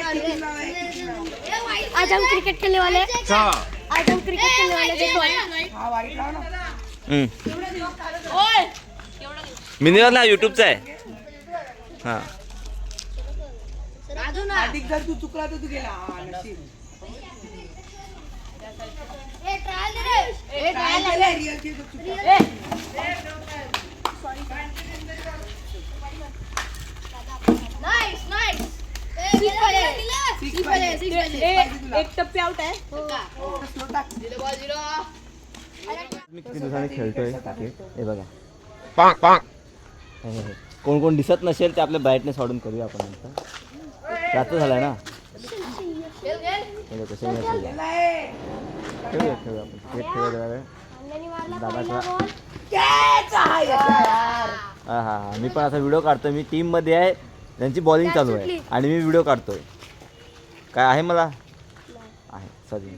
आज हम क्रिकेट खेलने वाले आज हम क्रिकेट खेलने वाले देखो मिनिमम ना यूट्यूबचा आहे हा अधिक जर तू चुकला तर तू गेला एक टप्पे आउट आहे मी किती दिवसांनी खेळतोय क्रिकेट हे बघा पांग पांग कोण कोण दिसत नसेल ते आपल्या ब्राईटनेस वाढून करूया आपण नंतर रात्र झालाय ना खेळूया खेळूया आपण क्रिकेट खेळूया दादाचा हा हा मी पण असा व्हिडिओ काढतोय मी टीममध्ये आहे त्यांची बॉलिंग चालू आहे आणि मी व्हिडिओ काढतोय काय आहे मला आहे सॉरी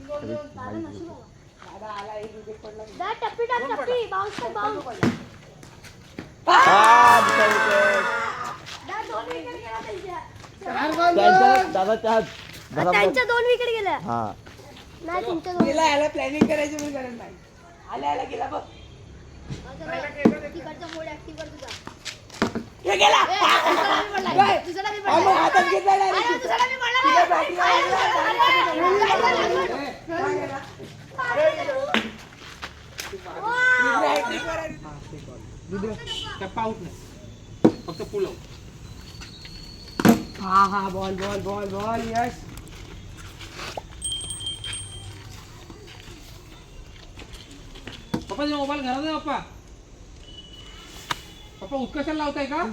त्यांच्या 2 विकेट गेल्या हा नाही तुमच्या 2 गेला याला प्लॅनिंग करायची पण गरज नाही आल्या गेला बघ तिकडचा मोड ऍक्टिव्ह कर तुझा हे गेला हातात घेतला डायरेक्ट फक्त पुल हा हा बॉल बॉल बॉल बॉल यश पप्पा मोबाईल घरात आहे पप्पा पप्पा उत्कर्षाला लावताय का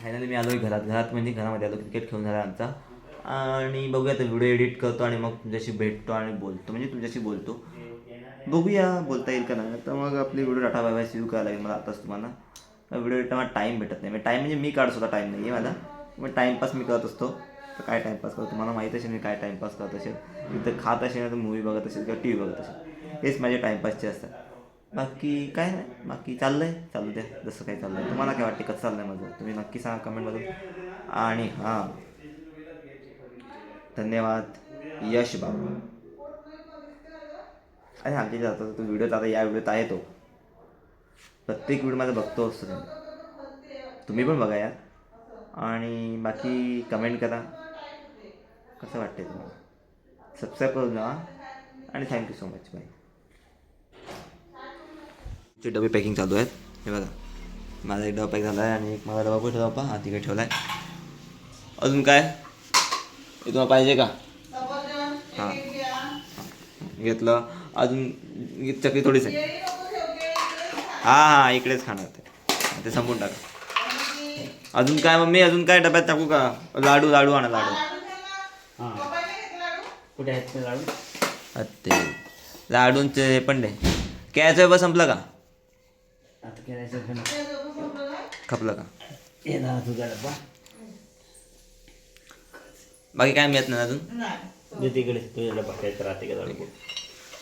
फायनली मी आलोय घरात म्हणजे घरामध्ये आलो क्रिकेट खेळून झाला आमचा आणि बघूया तर व्हिडिओ एडिट करतो आणि मग तुमच्याशी भेटतो आणि बोलतो म्हणजे तुमच्याशी बोलतो बघूया बोलता येईल का नाही तर मग आपली व्हिडिओ डाटा बाय सुरू करायला लागेल मला आताच तुम्हाला व्हिडिओ एडिट मला टाईम भेटत नाही टाईम म्हणजे मी काढत होता टाईम नाही आहे माझा मग टाईमपास मी करत असतो तर काय टाईमपास करतो तुम्हाला माहीत असेल मी काय टाईमपास करत असेल इथं खात असेल तर मूवी बघत असेल किंवा टी व्ही बघत असेल हेच माझे टाईमपासचे असतात बाकी काय नाही बाकी चाललं आहे चालू द्या जसं काही चाललं आहे तुम्हाला काय वाटते कसं चाललं आहे माझं तुम्ही नक्की सांगा कमेंटमधून आणि हां धन्यवाद यश बाबू अरे आमच्या जातो तो व्हिडिओ आता या व्हिडिओत आहे तो प्रत्येक व्हिडिओ माझा बघतो असतो तुम्ही पण बघा यार आणि बाकी कमेंट करा कसं वाटते तुम्हाला सबस्क्राईब करून जा आणि थँक्यू सो मच बाय चे डबे पॅकिंग चालू आहेत हे बघा माझा एक डबा पॅक झाला आहे आणि एक माझा डबा कुठे ठेवा हा तिकडे ठेवला आहे अजून काय हे तुम्हाला पाहिजे का हां घेतलं अजून चकली थोडीच आहे हां हां इकडेच खाणार ते संपून टाका अजून काय मम्मी अजून काय डब्यात टाकू का लाडू लाडू आणा लाडू हां कुठे आहेत ते लाडू ते लाडूंचे हे पण दे कॅचं बस संपलं का आता करायचं खपलं का ये ना तुझा डब्बा बाकी काय मिळत नाही अजून तिकडे तुझ्या डब्बा काय राहते का लाडू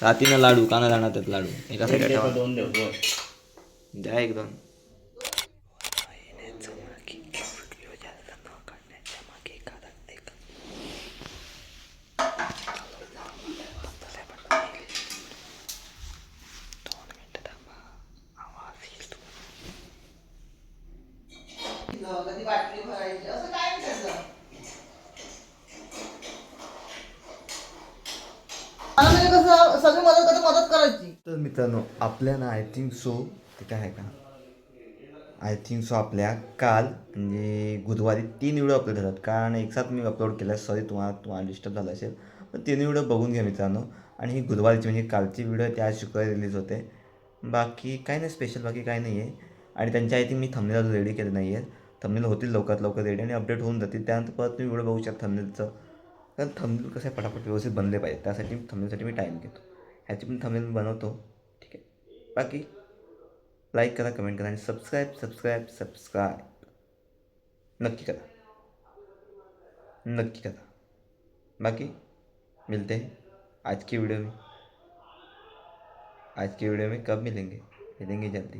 रात्रीनं लाडू काना जाणार त्यात लाडू एका साईडला दोन द्या एक दोन कधी बाटली भरायची असं काय त्याचं म्हणजे कसं सगळी मदत करायची तर मित्रांनो आपल्या ना आय थिंक सो ते काय आहे का आय थिंक सो आपल्या काल म्हणजे बुधवारी 3 व्हिडिओ अपलोड झातात कारण एकसाथ मी अपलोड केला सॉरी तुम्हाला डिस्टर्ब झालं असेल पण 3 व्हिडिओ बघून घ्या मित्रांनो आणि ही बुधवारची म्हणजे कालची व्हिडिओ त्या आज शुक्रवारी रिलीज होते बाकी काही नाही स्पेशल बाकी काही नाही आहे आणि त्यांच्या I think me thumbnail ready केले नाही आहेत थंबनेल होतील लवकरात लवकर रेडी आणि अपडेट होऊन जातील त्यानंतर परत तुम्ही व्हिडिओ बघू शकता थंबनेलचं कारण थंबनेल कसं आहे पटापट व्यवस्थित बनले पाहिजे त्यासाठी थंबनेलसाठी मी टाईम घेतो ह्याची पण थंबनेल बनवतो ठीक आहे बाकी लाईक करा कमेंट करा आणि सबस्क्राईब नक्की करा बाकी मिलते हैं आज की वीडियो में कब मिलेंगे जल्दी